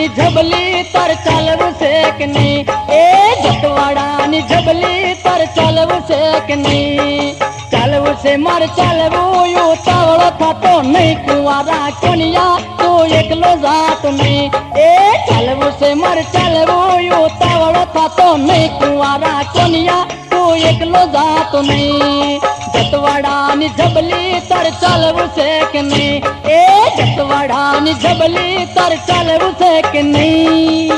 जतवाड़ानी झबली तर चालव से कि नहीं। ए जतवाड़ानी झबली तर चालव से कि नहीं। चालव से मर चालवू यू तावड़ो था तो नहीं कुंवारा कोनिया तू एकलो जात नहीं। ए चालव से मर चालवू यू तावड़ो था तो नहीं कुंवारा कोनिया तू एकलो जात नहीं। जतवाड़ानी झबली तर चालव से कि नहीं। ए जतवाड़ानी झबली तर चालव से कि नहीं।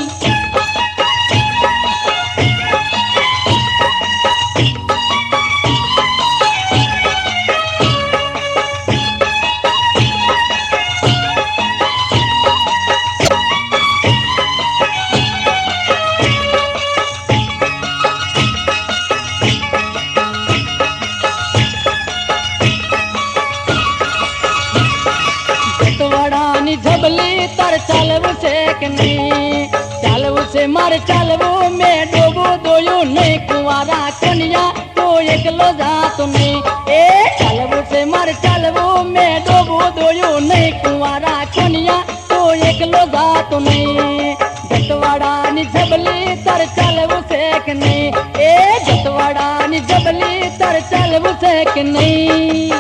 झबली तर चालव से कि नहीं। चालव से मर चालवू में डोबू दोयू नहीं कुंवारा कोनिया तो एकलो जात नहीं। ए चालव से मर चालवू में डोबू दोयू नहीं कुंवारा कोनिया तो एकलो जात नहीं। जतवाड़ानी झबली तर चालव से कि नहीं। ए जतवाड़ानी झबली तर चालव से कि नहीं।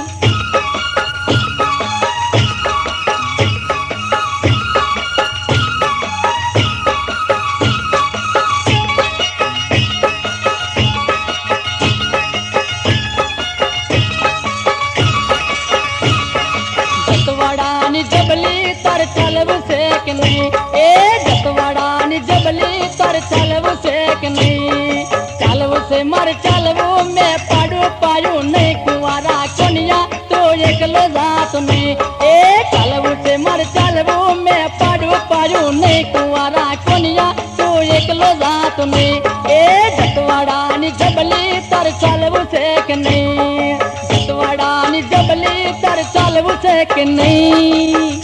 जबली तर चालव से कि नहीं। ए जतवाड़ानी जबली तर चालव से कि नहीं। चालव से मर चालवू में पाड़ू पायू नहीं कुंवारा कोनिया तो एकलो जात नहीं। ए चालव से मर चालवू में पाड़ू पायू नहीं कुंवारा कोनिया तो एकलो जात नहीं। ए जतवाड़ानी जबली तर चालव से कि नहीं। जतवाड़ानी जबली तर चालव से कि नहीं।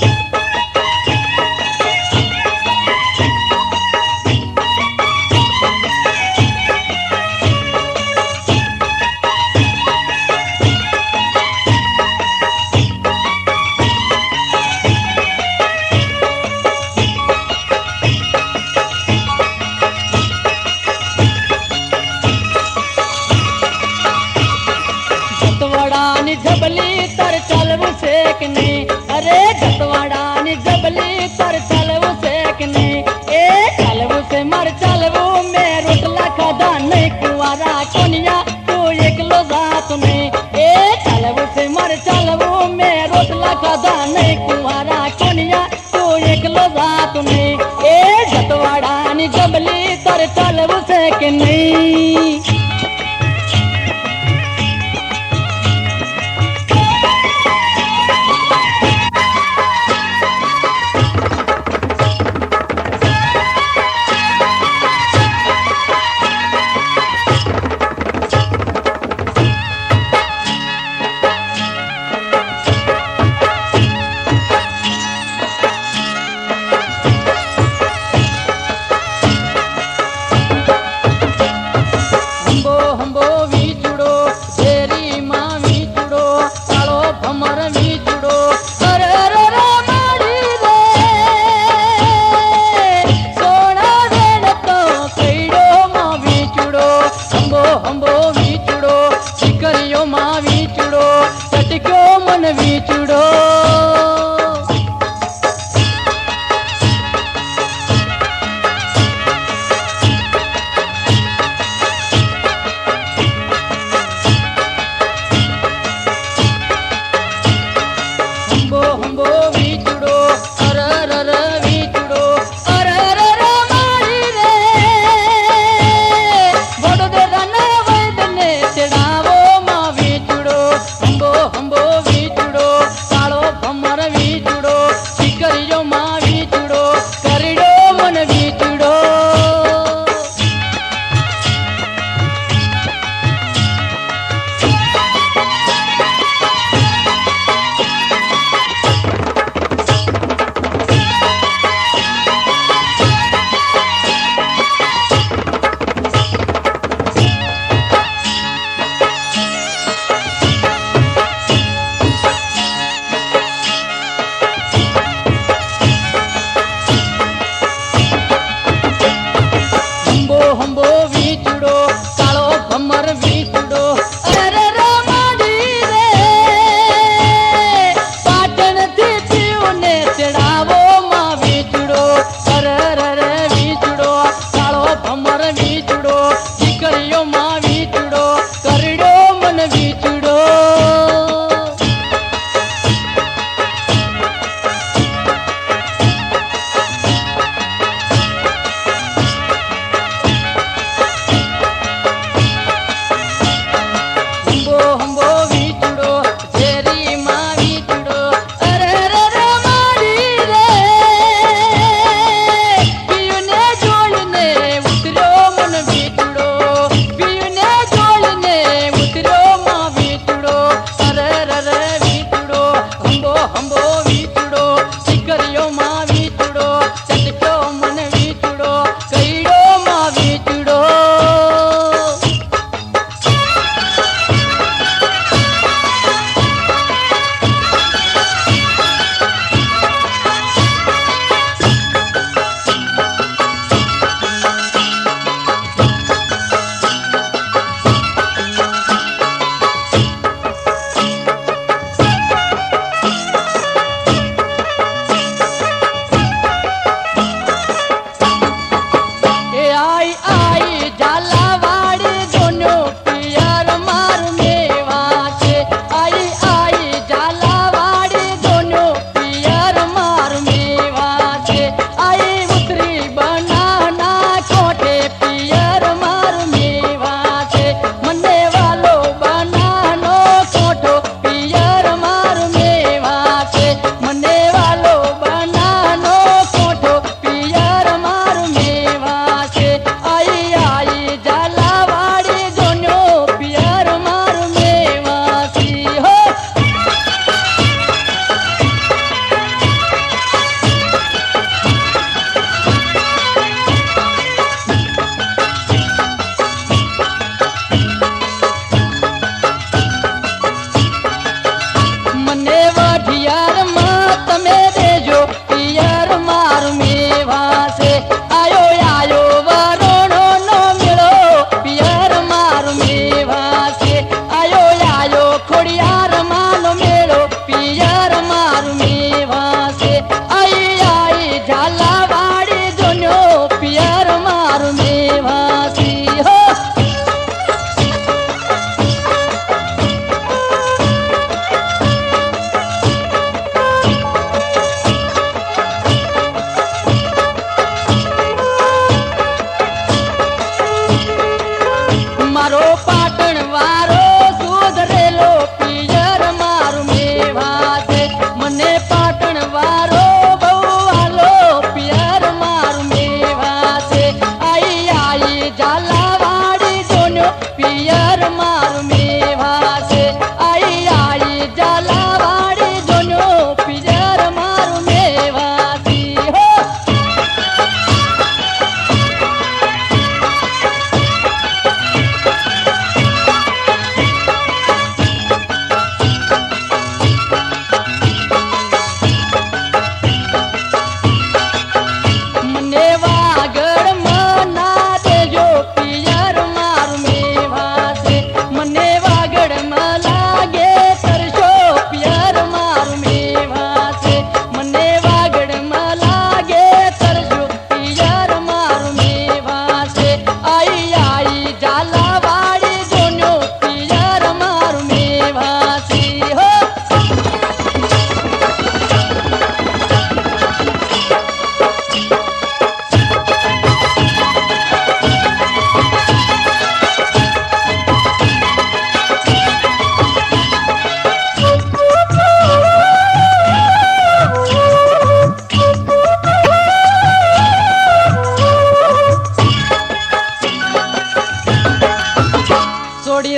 जतवाड़ानी झबली तर चालव से कि नहीं। अरे जतवाड़ानी झबली तर चालव से कि नहीं। ए चालव से मर चालवू में रोटला खादा नहीं कुंवारा कोनिया तू एकलो जात नहीं। ए चालव से मर चालवू में रोटला खादा नहीं कुंवारा कोनिया तू एकलो जात नहीं। ए जतवाड़ानी झबली तर चालव से कि नहीं।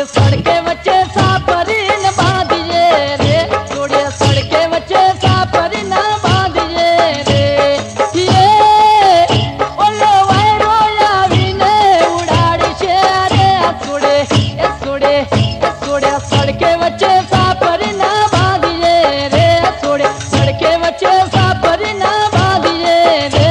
जोड़िए सड़के बच्चे सापरी न बांधिए रे, जोड़िए सड़के बच्चे सापरी न बांधिए रे। ये ओलो वायरो आवीने उड़ाड़ी छे रे, सोड़े सोड़े सड़के बच्चे सापरी न बांधिए रे, सोड़े सड़के बच्चे सापरी न बांधिए रे।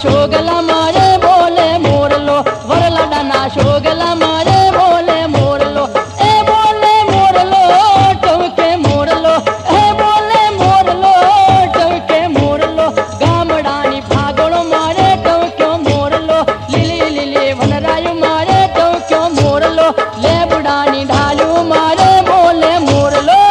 શોગલા મારે બોલે મોરલો વરલાડાના શોગલા મારે બોલે મોરલો એ બોલે મોરલો ટવકે મોરલો એ બોલે મોરલો ટવકે મોરલો ગામડાની ભાગોળો મારે ટવક્યો મોરલો લીલી લીલી વનરાયું મારે ટવક્યો મોરલો લેબડાની ઢાલ્યું મારે બોલે મોરલો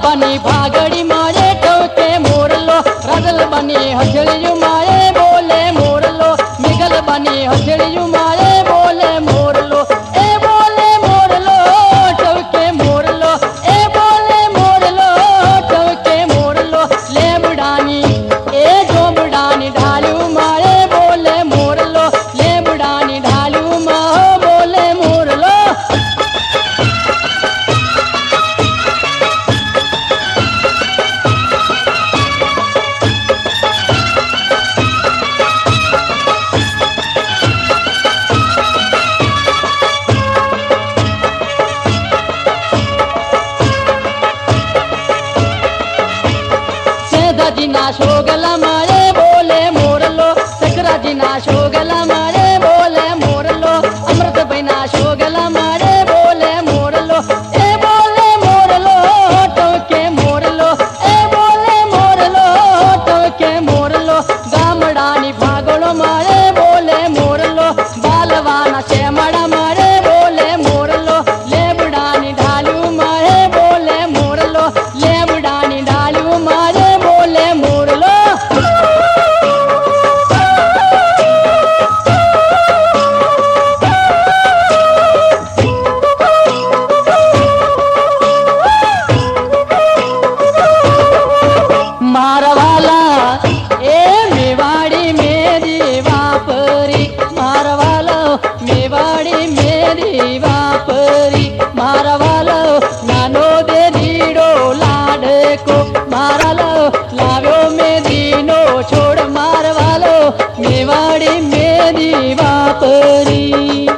બની ભાગડી મારે ટવકે મોરલો રદલ બની હથેળિયું મારે બોલે મોરલો મિગલ બની હથેળિયું મારે બોલે મોરલો એ બોલે મોરલો ટવકે મોરલો એ બોલે મોરલો ટવકે મોરલો લેબડાની એ જોબડાની ઢાલ્યું મારે બોલે મોરલો લેબડાની ઢાલ્યું માં બોલે મોરલો સેધાજીના શોગલા મારે બોલે મોરલો સકરાજીના શોગલા મારે બોલે મોરલો અમૃતભાઈના શોગલા મારે બોલે મોરલો એ બોલે મોરલો ટવકે મોરલો એ બોલે મોરલો ટવકે મોરલો ગામડાની ભાગોળો મારે બોલે મોરલો બાલવાના શેમાડા મારે બોલે મોરલો લેબડાની ઢાલ્યું મારે બોલે મોરલો લેબડાની ઢાલ્યું મારે બોલે મોરલો મારવાલા એ મેવાડી મેરી વાપરી મારવાલો મેવાડી મેરી વાપરી મારવાલો નાનો દે દીડો લાડકો મારાલો લાવ્યો મેદીનો છોડ મારવાલો મેવાડી મેરી વાપરી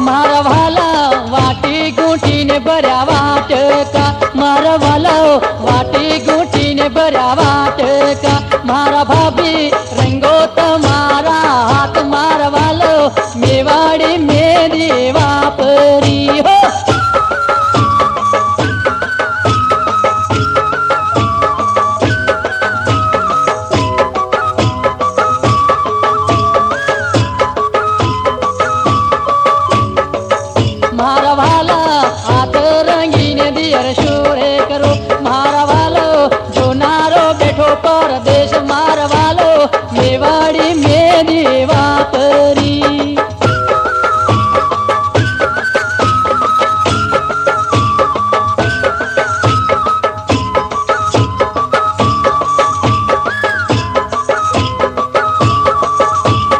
મારા વાલા વાટી ગૂંઠીને ભર્યા વાટકા મારા વાલા વાટી ગૂંઠીને ભર્યા વાટકા મારા ભાભી રંગો તમારા હાથ મારા વાલો મેવાડી મેરી વાપરી હો મારા વાલા હાથ રંગીને દિયર શોરે કરો મારા વાલો જોનારો બેઠો પરદેશ મારા વાલો મેવાડી મેરી વાપરી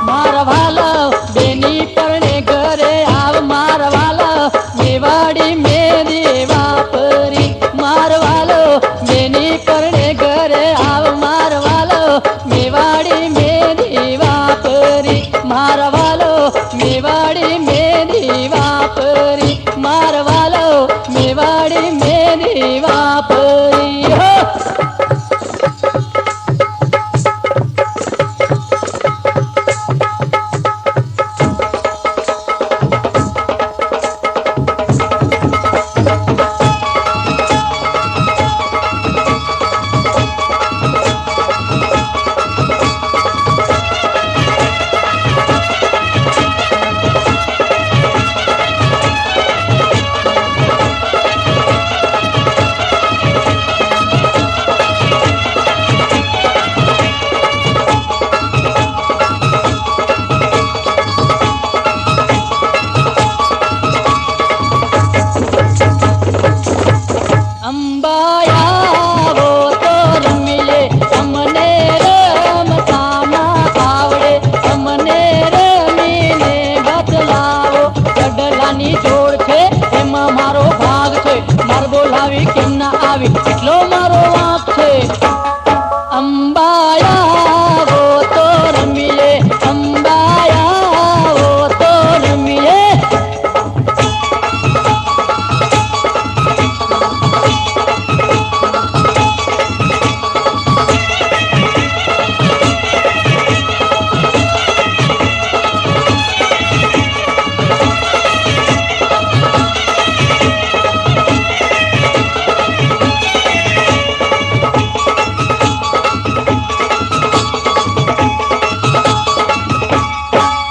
મારા વાલા બેની પરણે ઘરે આવ મારા વાલા મેવાડી મેરી વાપરી મારવાલો બેની પરણે ઘરે આવ મારવાલો મેવાડી મેરી વાપરી મારવાલો મેવાડી મેરી વાપરી મારવાલો મેવાડી મેરી વાપરી હો ભલા લાવી કેમ ના આવી એટલો મારો વાંક છે. અંબાયા વો તો રમીએ, અંબાયા વો તો રમીએ.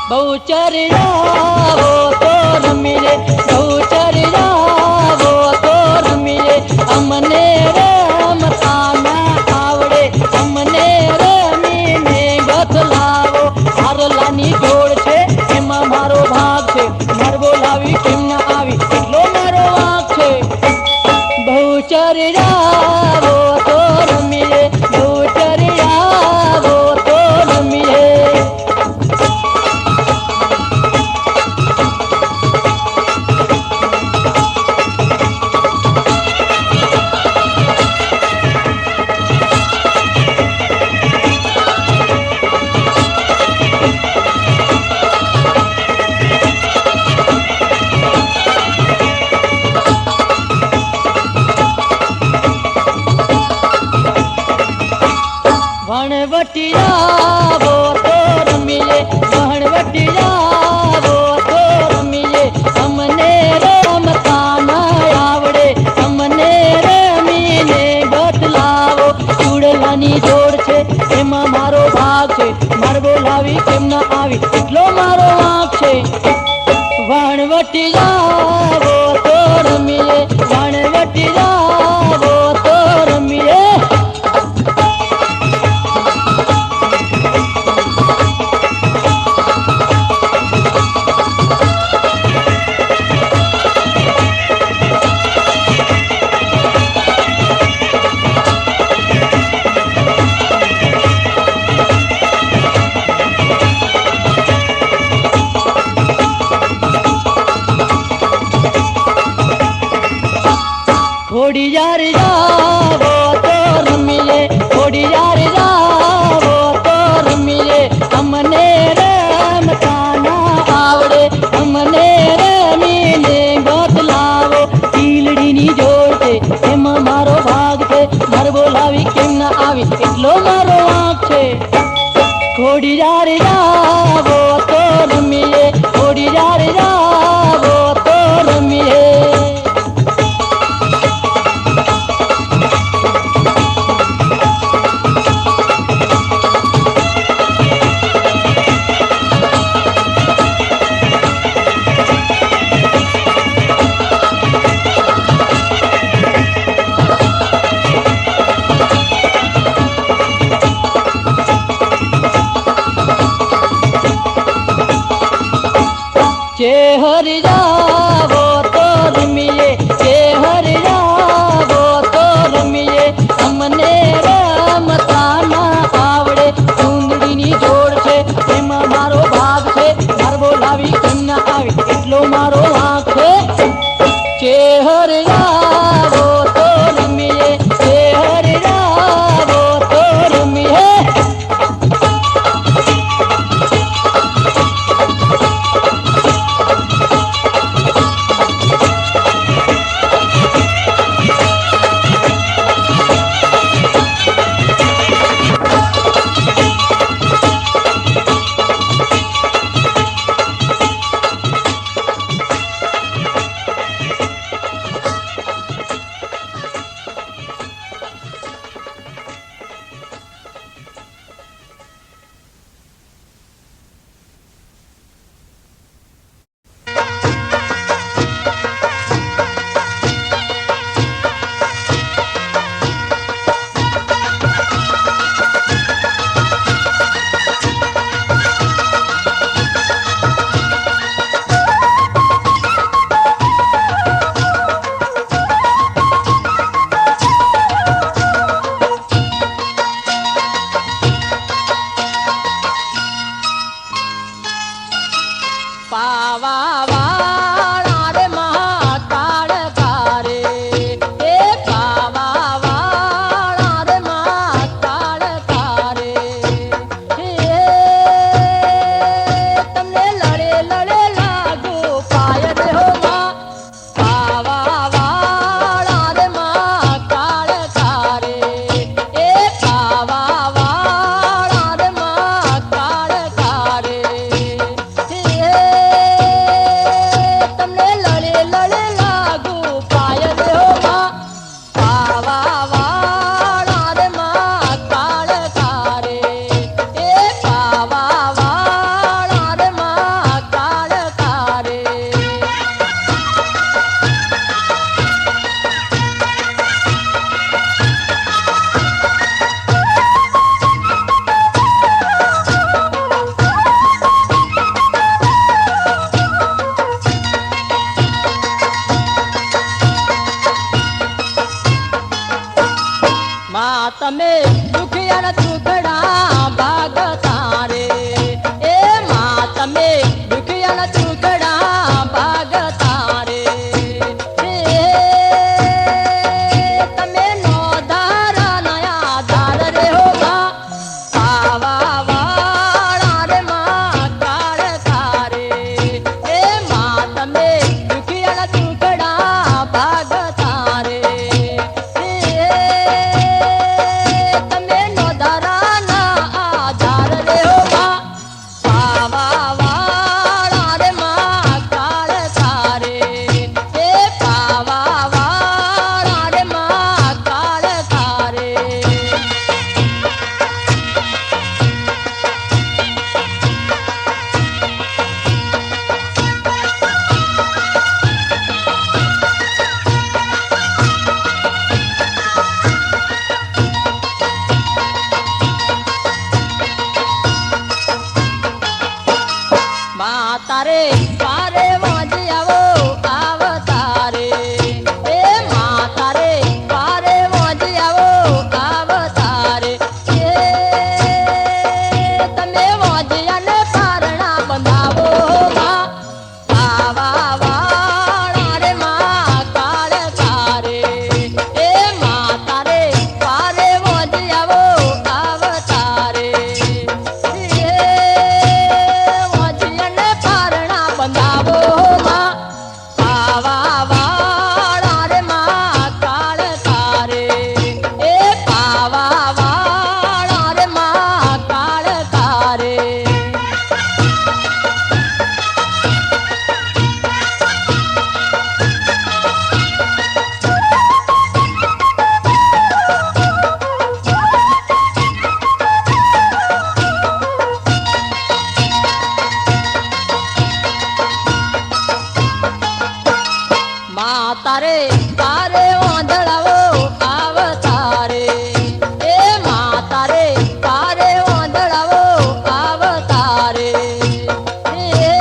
બહુચરિયા વો તો રમીએ, બહુચરિયા વો તો રમીએ. અમને રમતા ના આવડે, અમને રમીને ગથલાવો. હારલાની જોડ છે એમાં મારો ભાગ છે, માર બોલાવી કેમ ના આવી એટલો મારો વાંક છે. બહુચરિયા વો તો રમીએ, બહુચરિયા વો તો રમીએ. વણવટિયા વો તો રમીએ, વણવટિયા વો તો રમીએ. અમને રમતા ના આવડે, અમને રમીને બદલાવો. ચૂડલાની જોડ છે એમાં મારો ભાગ છે, માર બોલાવી કેમ ના આવી એટલો મારો વાંક છે. વણવટિયા વો તો રમીએ, વણવટિયા વો તો રમીએ. ખોડિયાર જાવો તો રમીએ, ખોડિયાર જાવો તો રમીએ. અમને રમતા ના આવડે, અમને રમીને બદલાવો. ટીલડીની જોડ છે એમાં મારો ભાગ છે, માર બોલાવી કેમ ના આવી એટલો મારો વાંક છે. ખોડિયાર જાવો તો રમીએ, ખોડિયાર જાવો તો રમીએ. તમે દુખિયાના દુખડા ભાગતા રે એ માં તમે દુખિયાના દુખડા ભાગતા રે તમે નો ધારા નયા ધાર રે હો માં પાવા વાળા રે માં કાળ તારે એ માં તમે દુખિયાના દુખડા ભાગતા રે તમે નો ધારા ના આધાર રે હો માં પાવા વાળા રે માં કાળ તારે એ પાવા વાળા રે માં કાળ તારે માતારે પારે વાંજી આવો આવતારે એ માતારે પારે વાંજી આવો આવતારે એ તમે વાંજિયાને પારણા બંધાવો માં પાવા વાળા રે માં કાળ તારે એ માતારે પારે વાંજી આવો આવતારે વાંજિયાને પારણા બંધાવો માં પાવા વાળા રે માં કાળ તારે એ પાવા વાળા રે માં કાળ તારે માતારે તારે વાંદળાવો આવતારે એ માતારે તારે વાંદળાવો આવતારે એ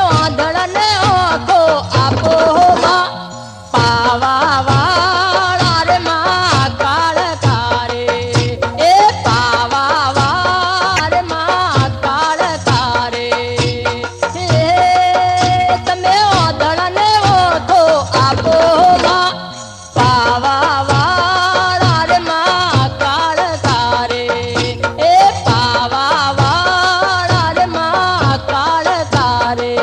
વાંદળાને આંખો આપો માં પાવા વાળા રે માં કાળ તારે એ પાવા વાળા રે માં કાળ તારે તમે વાદળાને ઓઠો આપો માં પાવા વાળા રે માં કાળ તારે એ પાવા વાળા રે માં કાળ તારે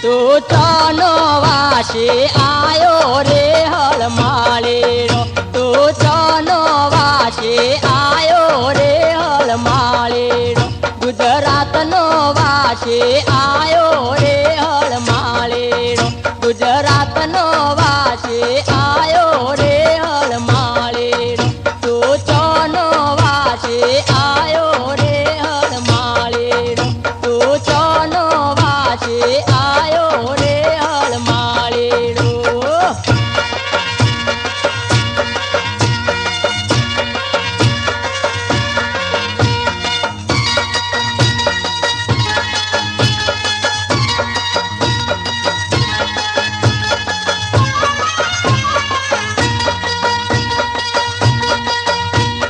તું ચાનો વાસે આયો રે હળમાળેરો તું ચાનો વાસે આયો રે હળમાળેરો ગુજરાતનો વાસે આયો રે હળમાળેરો ગુજરાતનો વાસે આયો રે હળમાળેરો તું ચાનો વાસે આયો રે હળમાળેરો તું ચાનો વાસે આયો રે હળમાળેરો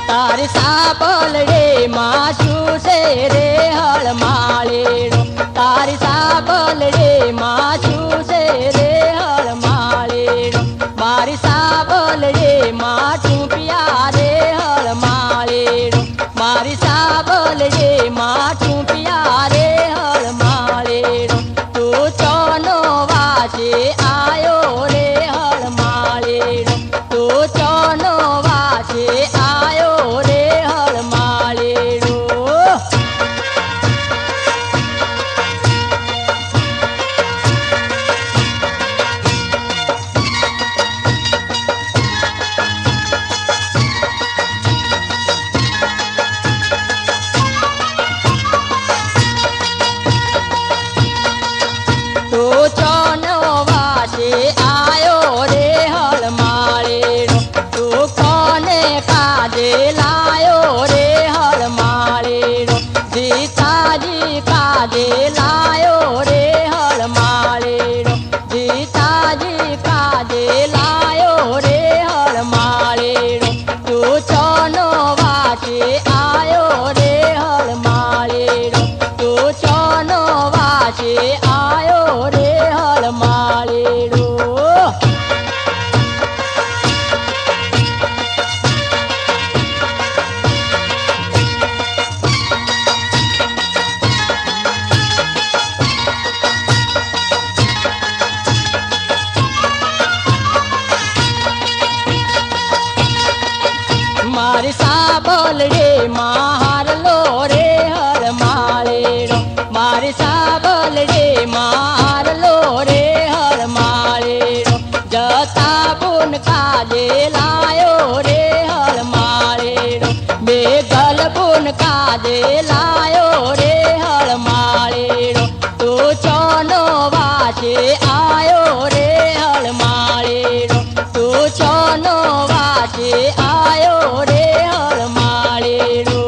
તારી સાબલડે માં શું છે રે હળમાળેરો તારી સાબલડે માં શું છે રે હળમાળેરો મારી સાબલડે માં ચૂંપિયા રે હળમાળેરો મારી સાબલડે માં ચૂંપિયા રે હળમાળેરો તું ચોનો વાસે આયો રે હળમાળેરો તું ચોનો વાસે આયો રે હળમાળેરો आयो रे हळमाळेडो मारी साबल रे मारलो रे हळमाळेडो मारी साबल रे मारलो रे हळमाळेडो जता बुन काजे लायो रे हळमाळेडो मेघल बुन काजे लायो रे हळमाळेडो तू छोनो वासे आयो रे हळमाळेडो तू छोनो वासे आयो रे हळमाळेडो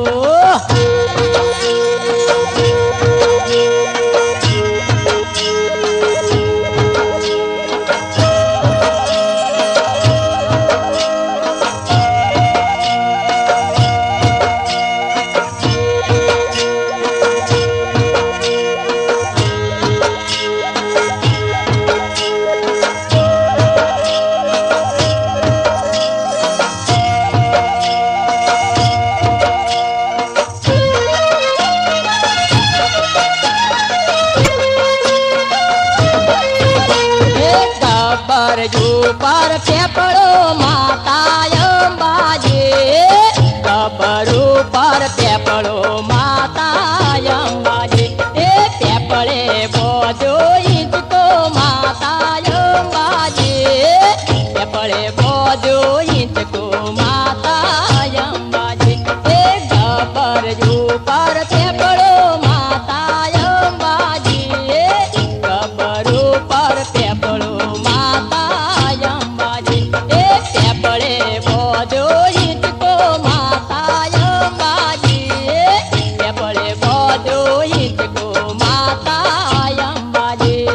पर पेपड़ो माता अंबाजी कबरू पर पेपड़ो माता अंबाजी ए पेपड़े बोझो इंचको माता अंबाजी पेपड़े बोझो इंचको माता अंबाजी ए कबरू पर पेपड़ो माता अंबाजी कबरू पर पेपड़ो माता अंबाजी ए पेपड़े बोझो इंचको माता अंबाजी पेपड़े बोझो इंचको माता अंबाजी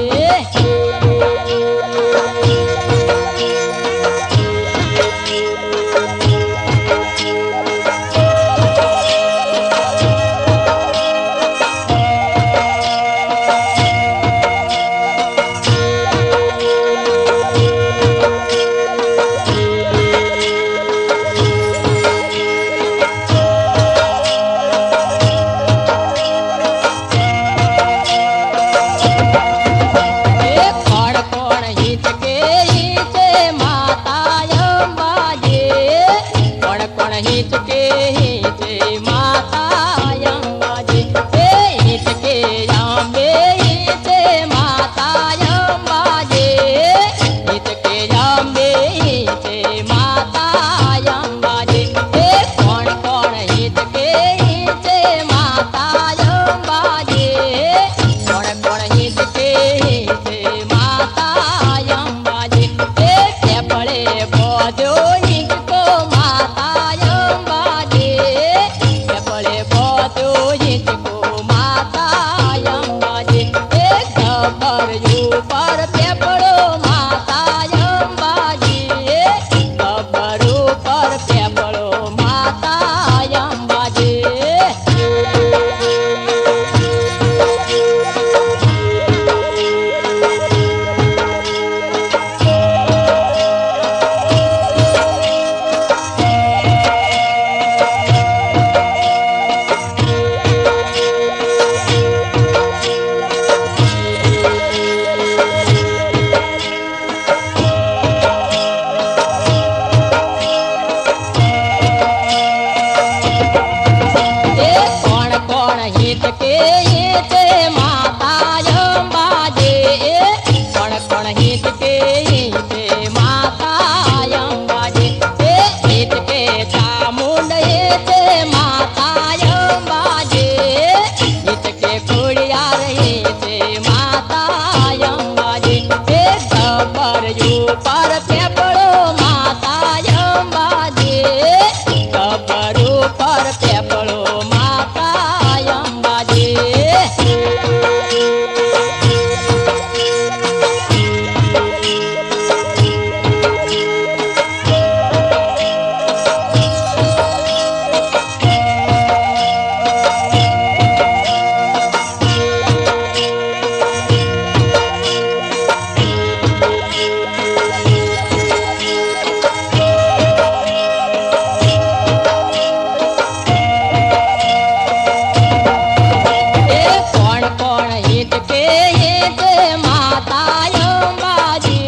ते माता अंबाजी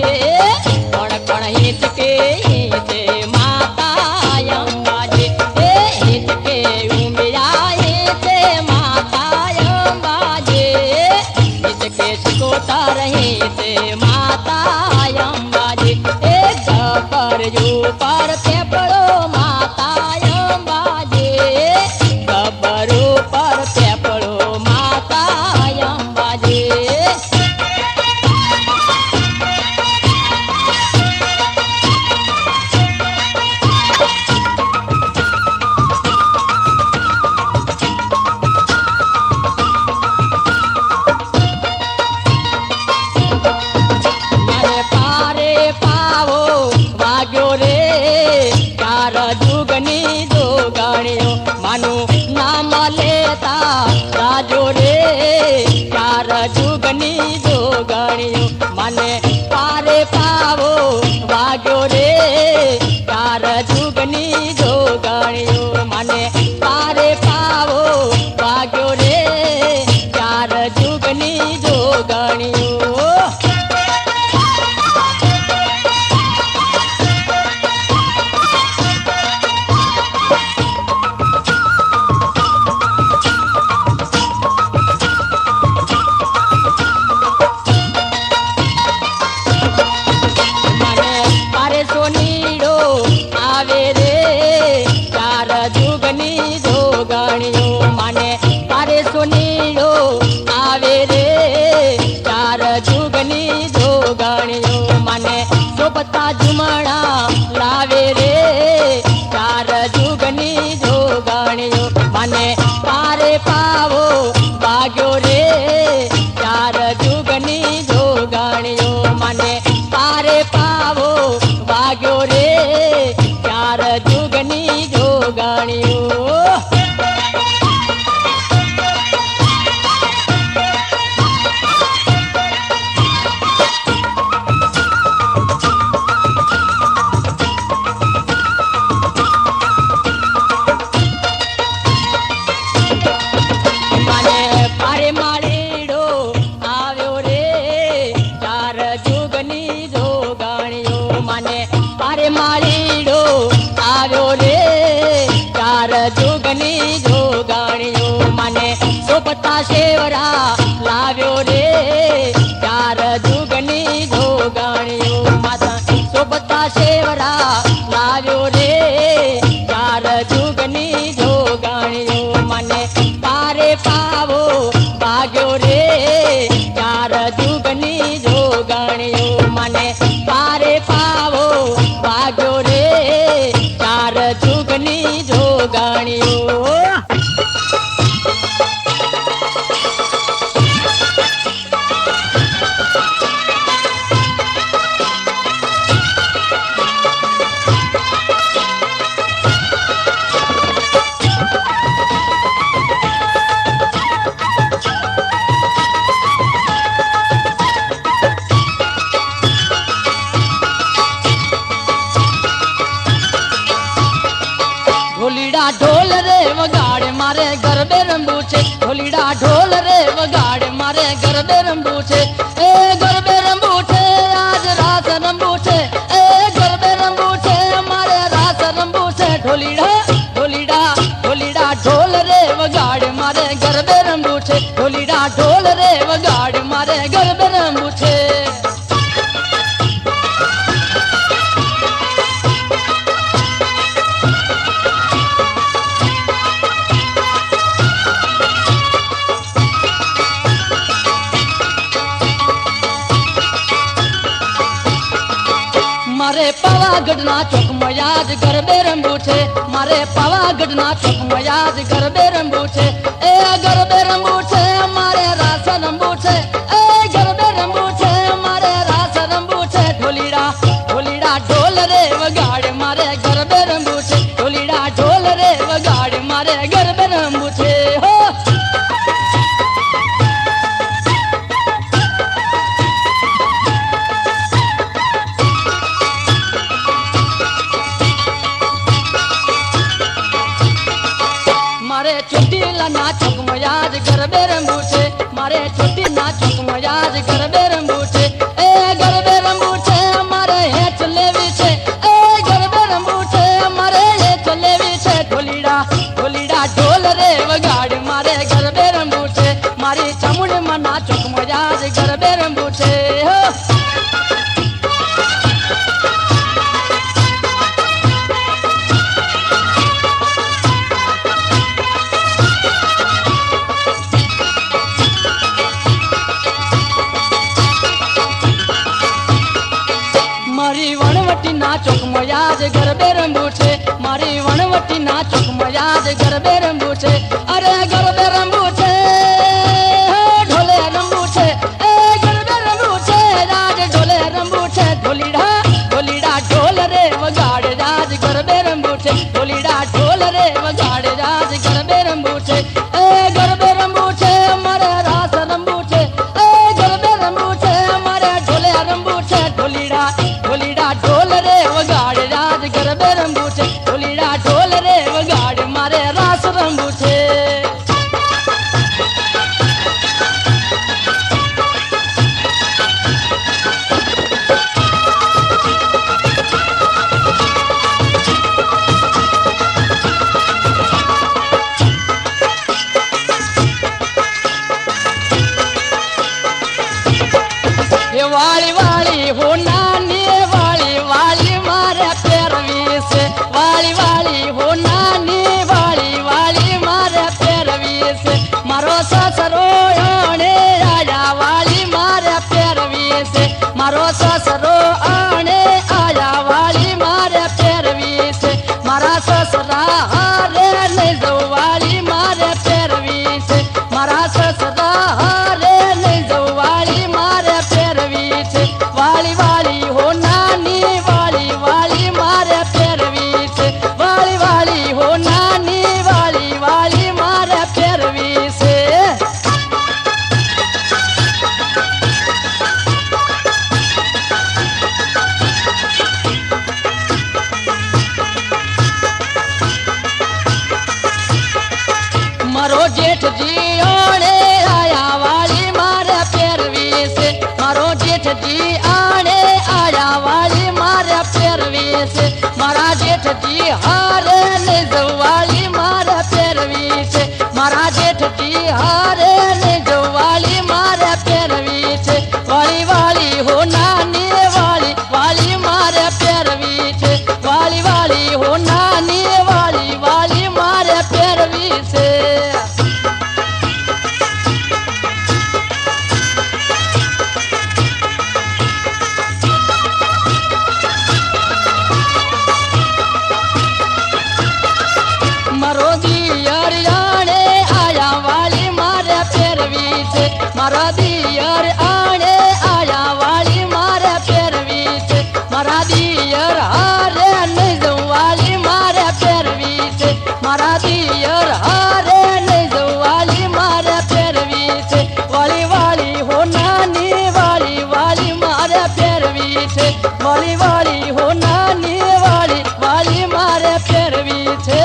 कोण कोण हिचके माता अंबाजी हिचके उमिया ते माता अंबाजी हिचके कोता रही ते माता अंबाजी पर पर ते पड़ो माता अंबाजी गबरू पर ते पड़ो माता अंबाजी मारे पारे पावो वाग्यो रे चार जुगनी दो गाड़ियों मानु नाम लेता राजो रे चार जुगनी दो गाड़ियों माने पारे पावो वाग्यो रे चार जुगनी दो गाड़ियों माने पारे पावो वाग्यो रे चार जुगनी दो गाड़ियों सोनीड़ो आवे रे चार जुगनी दो गाड़ियों माने पारे सोनीड़ो आवे रे चार जुगनी दो गाड़ियों माने सोपता जुमड़ा लावे रे चार जुगनी दो गाड़ियों माने पारे पावो बाग्यो रे चार जुगनी दो गाड़ियों माने पारे पावो वाग्यो रे चार जुगनी दो गाड़ियों माने पारे माड़ीड़ो आव्यो रे चार जुगनी दो गाड़ियों माने पारे माड़ीड़ो आव्यो रे चार जुगनी दो गाड़ियों माने सोपता शेवरा लाव्यो रे चार जुगनी दो गाड़ियों माता सोपता शेवरा लाव्यो रे चार जुगनी दो गाड़ियों माने पारे पावो भाग्यो रे चार जुगनी दो गाड़ियों माने पारे पावो भाग्यो रे चार जुगनी दो गाड़ियों ढोलीड़ा ढोल रे वगाड़े मारे गरबे रंबू छे ढोलीड़ा ढोल रे वगाड़े मारे गरबे रंबू छे ए गरबे रंबू छे आज रात रंबू छे ए गरबे रंबू छे मारे रात रंबू छे ढोलीड़ा ढोलीड़ा ढोलीड़ा ढोल रे वगाड़े मारे गरबे रंबू छे ढोलीड़ा ढोल रे वगाड़े मारे गरबे रंबू छे मारे पावागढ़ ना चौक में याद गरबे रंबू छे मारे पावागढ़ ना चौक में याद गरबे रंबू छे ए गरबे रंबू छे मारे रास रंबू छे ए गरबे रंबू छे मारे रास रंबू छे ढोलीड़ा ढोलीड़ा ढोल रे वगाड़े मारे गरबे रंबू छे ढोलीड़ा ढोल रे वगाड़े मारे गरबे रंबू छे हो मारे छोटी ला नाचक मयाज गरबे रंबू छे मारे छोटी नाचक मयाज રાજ ગરબે રમવું છે એ ગરબે રમવું છે અમારે હેચ લેવી છે એ ગરબે રમવું છે અમારે હેચ લેવી છે ઢોલીડા ઢોલીડા ઢોલ રે વગાડ મારે ગરબે રમવું છે મારી ચામુંડ મના ચોકમાં રાજ ગરબે રમવું છે હો મારી વણવટી ના ચોકમાં યાદ ગરબે રમવું છે મારી વણવટી ના ચોકમાં યાદ ગરબે રમવું છે અરે ગરબે રમવું છે ઢોલે રમવું છે એ ગરબે રમવું છે રાજ ઢોલે રમવું છે ઢોલીડા ઢોલીડા ઢોલ રે વગાડ રાજ ગરબે રમવું છે ઢોલીડા ઢોલ રે વગાડ રાજ ગરબે રમવું છે એ ગરબે રમવું છે અમારે રાસ રમવું છે એ ગરબે રમવું છે અમારે ઢોલે રમવું છે ઢોલીડા ઢોલીડા ઢોલ રે વગાડ રાજ ગરબે રમવું છે ઢોલીડા ઢોલ રે વગાડ મારે રાસ રમવું છે એ વાળી વાળી હો નાની વાળી વાળી મારે પહેરવી છે વાળી વાળી હો નાની વાળી વાળી મારે પહેરવી છે મારો સસરો આણે આયા વાળી મારે પહેરવી છે મારો સસરો આણે આયા વાળી મારે પહેરવી છે મારા સસરા હારે લઈ જવું વાળી મારે પહેરવી છે મારા સસરા હારે લઈ જવું વાળી મારે પહેરવી છે વાળી વાળી હો નાની વાળી વાળી મારે પહેરવી છે વાળી વાળી હો નાની વાળી વાળી મારે પહેરવી છે મારો જેઠજી આણે આયા વાળી મારે પહેરવી છે મારો જેઠજી આણે આયા વાળી મારે પહેરવી છે મારા જેઠજી હારે લઈ જવું વાળી મારે પહેરવી છે મારા જેઠજી હારે લઈ જવું વાળી મારે પહેરવી છે વાળી વાળી હો નાની વાળી વાળી મારે પહેરવી છે વાળી વાળી હો નાની વાળી વાળી મારે પહેરવી છે મારો દિયર આણે આયા વાળી મારે પહેરવી છે મારા દિયર આણે આયા વાળી મારે પહેરવી છે મારા દિયર હારે નહીં જવું વાળી મારે પહેરવી છે મારા દિયર હારે નહીં જવું વાળી મારે પહેરવી છે વાળી વાળી હો નાની વાળી વાળી મારે પહેરવી છે વાળી વાળી હો નાની વાળી વાળી મારે પહેરવી છે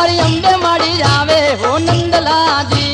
મારી અંબે માડી આવે હો નંદલાજી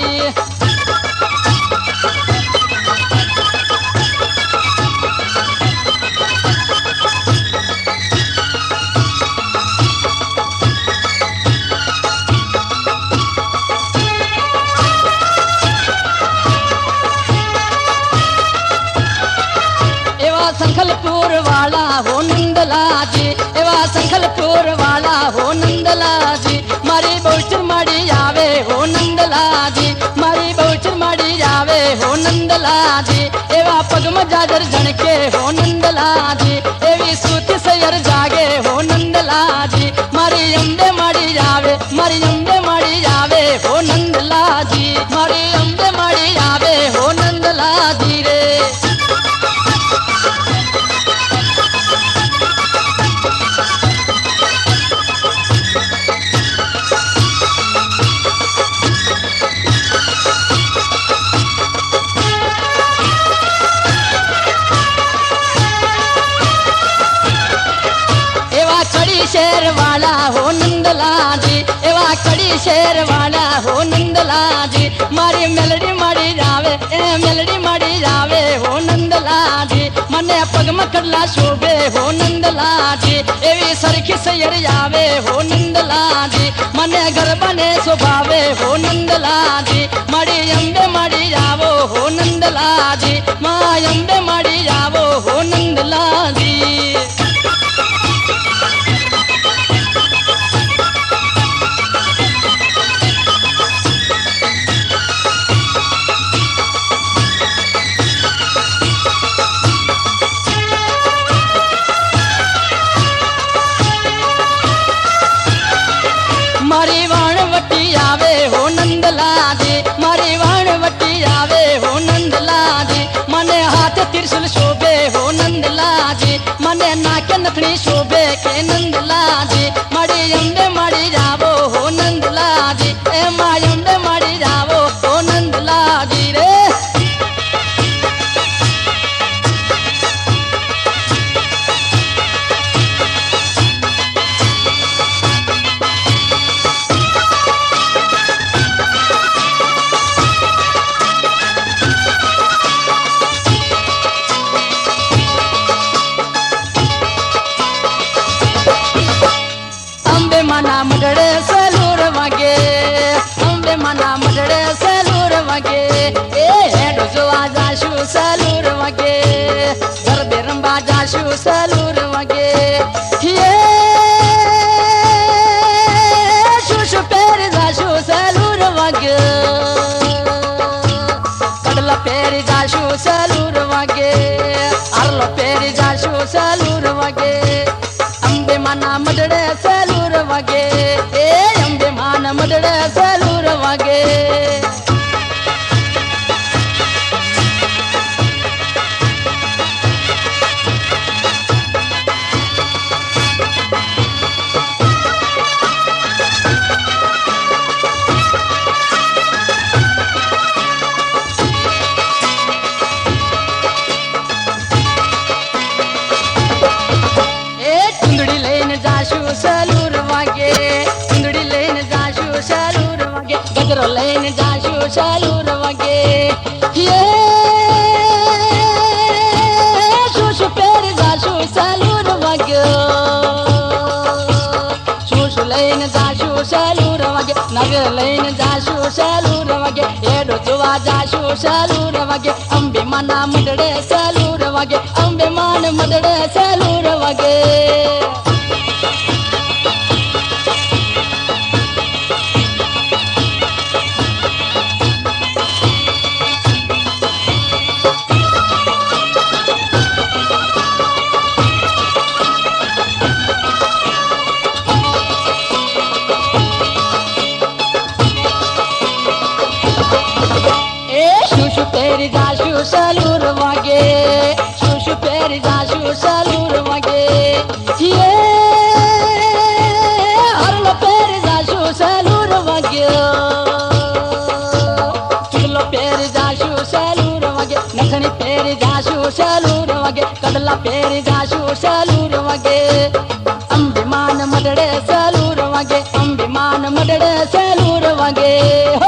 संखलपुर वाला हो नंदलाजी एवा संखलपुर वाला हो नंदलाजी मारी बहुचर माड़ी आवे हो नंदलाजी मारी बहुचर माड़ी आवे हो नंदलाजी एवा पगम जाजर झणके हो नंदलाजी एवी सूती सैयर जागे हो नंदलाजी मारी अंबे माड़ी आवे मारी अंबे माड़ी आवे हो नंदलाजी मारी अंबे माड़ी आवे हो नंदलाजी रे शेर वाला हो नंदलाजी एवा कड़ी शेर वाला हो नंदलाजी मारी मेलडी माड़ी जावे ए मेलडी माड़ी जावे हो नंदलाजी मने पगम करला शोभे हो नंदलाजी एवी सरखी सैयर आवे हो नंदलाजी मने गरबाने स्वभावे हो नंदलाजी माड़ी अंबे माड़ी जावो हो नंदलाजी मा अंबे माड़ी जावो हो नंदलाजी मारी वाणवटी आवे हो नंदलाजी मारी वाणवटी आवे हो नंदलाजी मने हाथ त्रिशूल शोभे हो नंदलाजी मने नाके नथनी शोभे के नंदलाजी मारी अंबे माड़ी जावो हो नंदलाजी ए मा अंबे माड़ी जावो हो नंदलाजी रे मना मडड़े सलूर वगे अंबे मना मडड़े सलूर वगे ए हेडो जो आजाशु सलूर वगे घर बेरंबा जाशु सलूर वगे ये शुशु पेर जाशु सलूर वगे कडला पेर जाशु सलूर वगे अरलो पेर जाशु सलूर वगे अंबे मना मडड़े सलूर वगे ए अंबे मान मडड़े सलूर वगे सलूर वगे कुंदड़ी लेने जाशु सलूर वगे गजरो लेने जाशु सलूर वगे ये शुशु पेर जाशु सलूर वगे शुशु लेने जाशु सलूर वगे नगर लेने जाशु सलूर वगे एडो जुवा जाशु सलूर वगे अंबे मना मडड़े सलूर वगे अंबे मान मडड़े सलूर वगे पेरी जाशु सलूर वगे शुशु पेरी जाशु सलूर वगे ये हरलो पेरी जाशु सलूर वगे चुगलो पेरी जाशु सलूर वगे नखनी पेरी जाशु सलूर वगे कडला पेरी जाशु सलूर वगे अंबिमान मडड़े सलूर वगे अंबिमान मडड़े છે લૂર વાગે